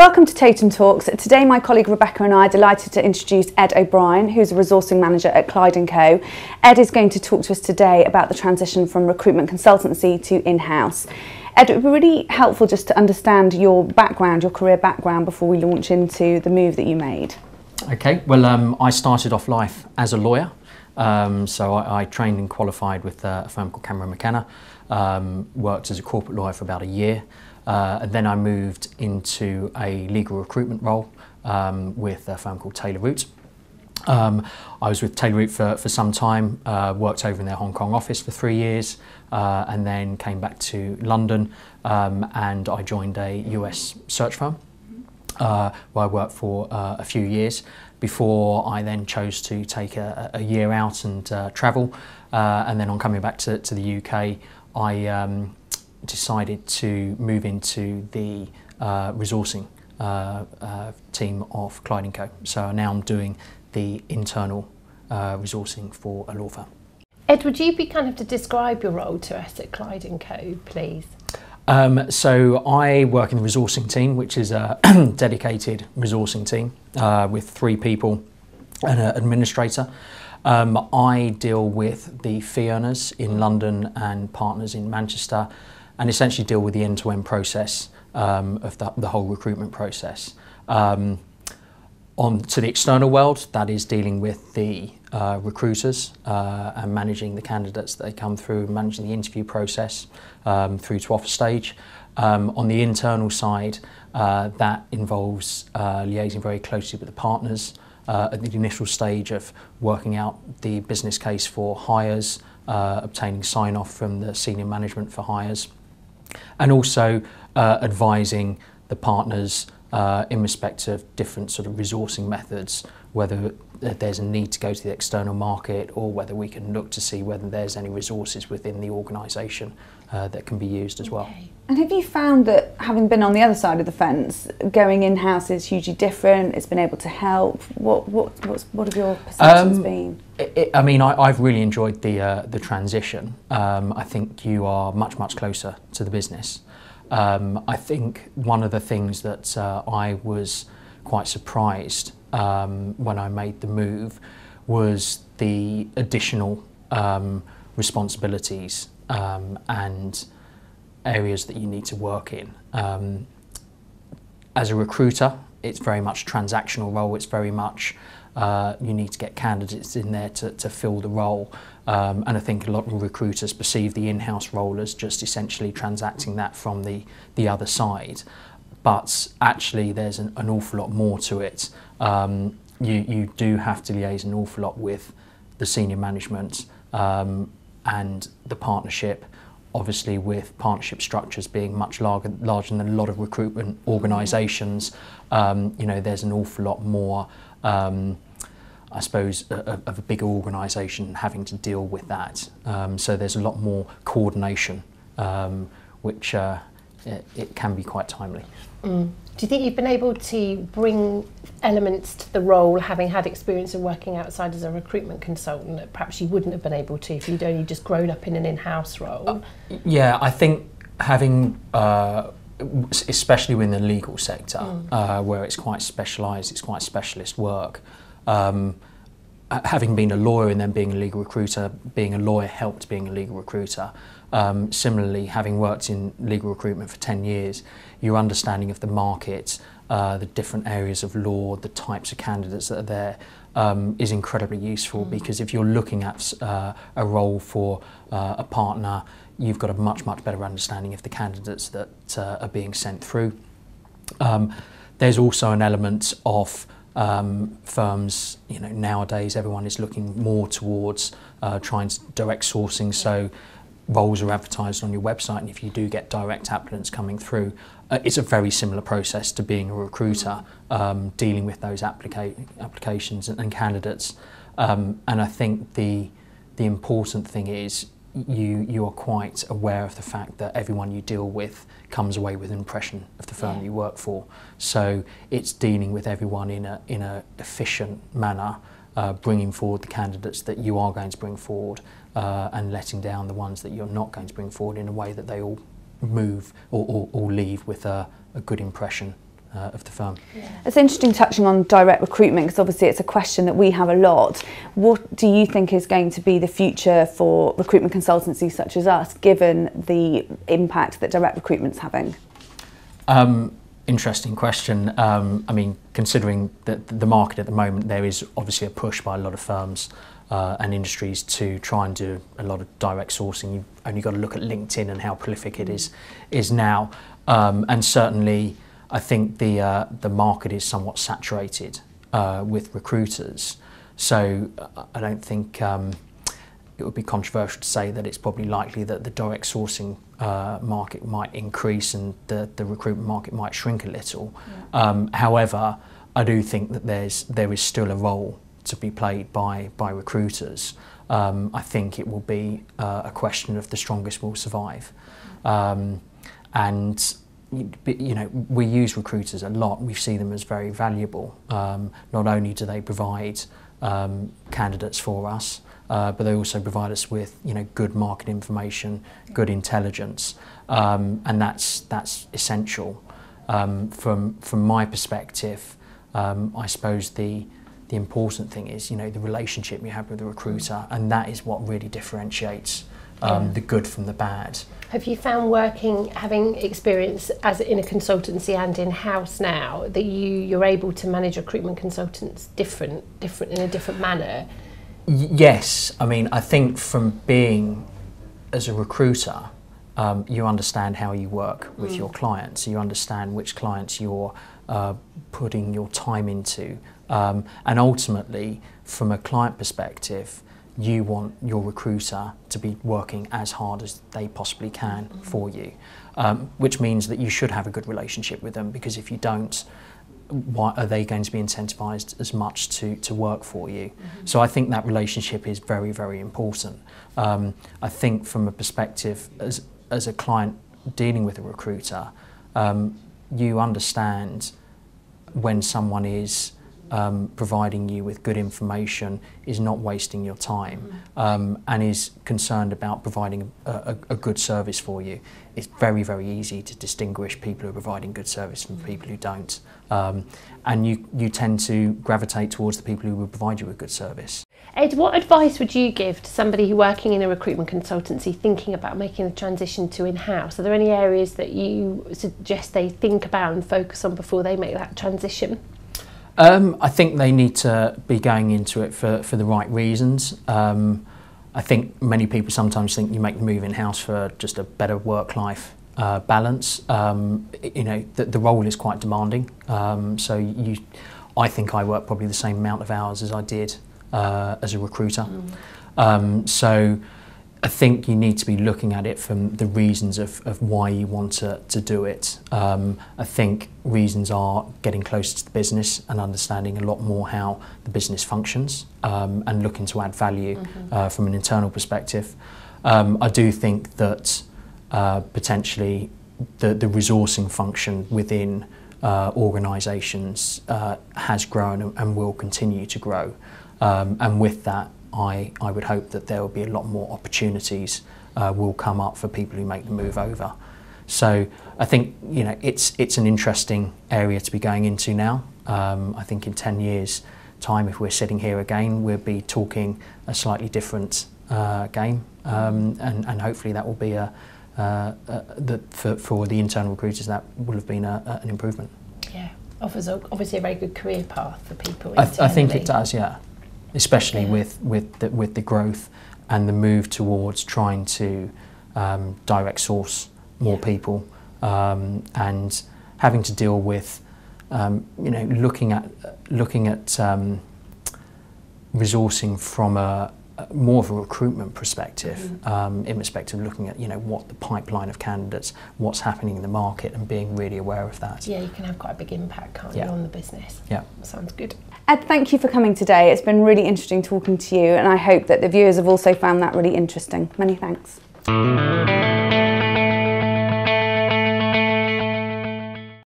Welcome to Totum Talks. Today my colleague Rebecca and I are delighted to introduce Ed O'Brien, who's a resourcing manager at Clyde & Co. Ed is going to talk to us today about the transition from recruitment consultancy to in-house. Ed, it would be really helpful just to understand your background, your career background, before we launch into the move that you made. Okay, well I started off life as a lawyer. So I trained and qualified with a firm called Cameron McNair, worked as a corporate lawyer for about a year. And then I moved into a legal recruitment role with a firm called Taylor Root. I was with Taylor Root for some time, worked over in their Hong Kong office for 3 years, and then came back to London and I joined a US search firm where I worked for a few years before I then chose to take a year out and travel. And then on coming back to the UK, I decided to move into the resourcing team of Clyde & Co. So now I'm doing the internal resourcing for a law firm. Ed, would you be kind of to describe your role to us at Clyde & Co, please? So I work in the resourcing team, which is a dedicated resourcing team with 3 people and an administrator. I deal with the fee earners in London and partners in Manchester, and essentially deal with the end-to-end process of the whole recruitment process. On to the external world, that is dealing with the recruiters and managing the candidates that they come through, managing the interview process through to offer stage. On the internal side, that involves liaising very closely with the partners at the initial stage of working out the business case for hires, obtaining sign-off from the senior management for hires, and also advising the partners in respect of different sort of resourcing methods, whether there's a need to go to the external market or whether we can look to see whether there's any resources within the organisation that can be used as well. And have you found that, having been on the other side of the fence, going in-house is hugely different? It's been able to help. What have your perceptions been? I mean, I've really enjoyed the transition. I think you are much closer to the business. I think one of the things that I was quite surprised when I made the move was the additional responsibilities and areas that you need to work in. As a recruiter, it's very much transactional role. It's very much you need to get candidates in there to fill the role. And I think a lot of recruiters perceive the in-house role as just essentially transacting that from the other side. But actually there's an awful lot more to it. You do have to liaise an awful lot with the senior management and the partnership, obviously with partnership structures being much larger than a lot of recruitment organisations. You know, there's an awful lot more I suppose, of a bigger organisation having to deal with that. So there's a lot more coordination, which it can be quite timely. Do you think you've been able to bring elements to the role, having had experience of working outside as a recruitment consultant, that perhaps you wouldn't have been able to if you'd only just grown up in an in-house role? Yeah, I think having, especially within the legal sector, where it's quite specialised, it's quite specialist work, having been a lawyer and then being a legal recruiter, being a lawyer helped being a legal recruiter. Similarly, having worked in legal recruitment for 10 years, your understanding of the market, the different areas of law, the types of candidates that are there is incredibly useful, because if you're looking at a role for a partner, you've got a much better understanding of the candidates that are being sent through. There's also an element of firms, you know, nowadays everyone is looking more towards trying to direct sourcing, so roles are advertised on your website, and if you do get direct applicants coming through, it's a very similar process to being a recruiter, dealing with those applications and candidates. And I think the important thing is you are quite aware of the fact that everyone you deal with comes away with an impression of the firm you work for. So it's dealing with everyone in a efficient manner, bringing forward the candidates that you are going to bring forward, and letting down the ones that you're not going to bring forward in a way that they all move or leave with a good impression of the firm. Yeah. It's interesting touching on direct recruitment, because obviously it's a question that we have a lot. What do you think is going to be the future for recruitment consultancies such as us, given the impact that direct recruitment's having? Interesting question. I mean, considering the market at the moment, there is obviously a push by a lot of firms and industries to try and do a lot of direct sourcing. You've only got to look at LinkedIn and how prolific it is now. And certainly, I think the market is somewhat saturated with recruiters. So I don't think it would be controversial to say that it's probably likely that the direct sourcing market might increase and the recruitment market might shrink a little. Yeah. However, I do think that there is still a role to be played by recruiters. I think it will be a question of the strongest will survive. And you know, we use recruiters a lot. We see them as very valuable. Not only do they provide candidates for us, but they also provide us with, you know, good market information, good intelligence, and that's essential. From my perspective, I suppose the important thing is, you know, the relationship you have with the recruiter, and that is what really differentiates the good from the bad. Have you found having experience as in a consultancy and in-house now, that you're able to manage recruitment consultants different in a different manner? Yes, I mean, I think from being as a recruiter, you understand how you work with your clients. You understand which clients you're putting your time into, and ultimately, from a client perspective, you want your recruiter to be working as hard as they possibly can for you, which means that you should have a good relationship with them, because if you don't, why are they going to be incentivised as much to work for you? So I think that relationship is very, very important. I think from a perspective as a client dealing with a recruiter, you understand when someone is providing you with good information, is not wasting your time, and is concerned about providing a good service for you. It's very, very easy to distinguish people who are providing good service from people who don't. And you tend to gravitate towards the people who will provide you with good service. Ed, what advice would you give to somebody who working in a recruitment consultancy thinking about making the transition to in-house? Are there any areas that you suggest they think about and focus on before they make that transition? I think they need to be going into it for the right reasons. I think many people sometimes think you make the move in-house for just a better work-life balance. You know, the role is quite demanding. So I think I work probably the same amount of hours as I did as a recruiter. So I think you need to be looking at it from the reasons of why you want to do it. I think reasons are getting closer to the business and understanding a lot more how the business functions, and looking to add value from an internal perspective. I do think that potentially the resourcing function within organisations has grown and will continue to grow, and with that I would hope that there will be a lot more opportunities will come up for people who make the move over. So I think, you know, it's an interesting area to be going into now. I think in 10 years' time, if we're sitting here again, we'll be talking a slightly different game, and hopefully that will be for the internal recruiters, that will have been an improvement. Yeah, offers obviously a very good career path for people. I think it does, yeah. Especially with the growth and the move towards trying to direct source more people, and having to deal with you know, looking at resourcing from a more of a recruitment perspective, in respect of looking at, you know, what the pipeline of candidates, what's happening in the market, and being really aware of that. Yeah, you can have quite a big impact, can't you, on the business? Yeah. Sounds good. Ed, thank you for coming today. It's been really interesting talking to you, and I hope that the viewers have also found that really interesting. Many thanks.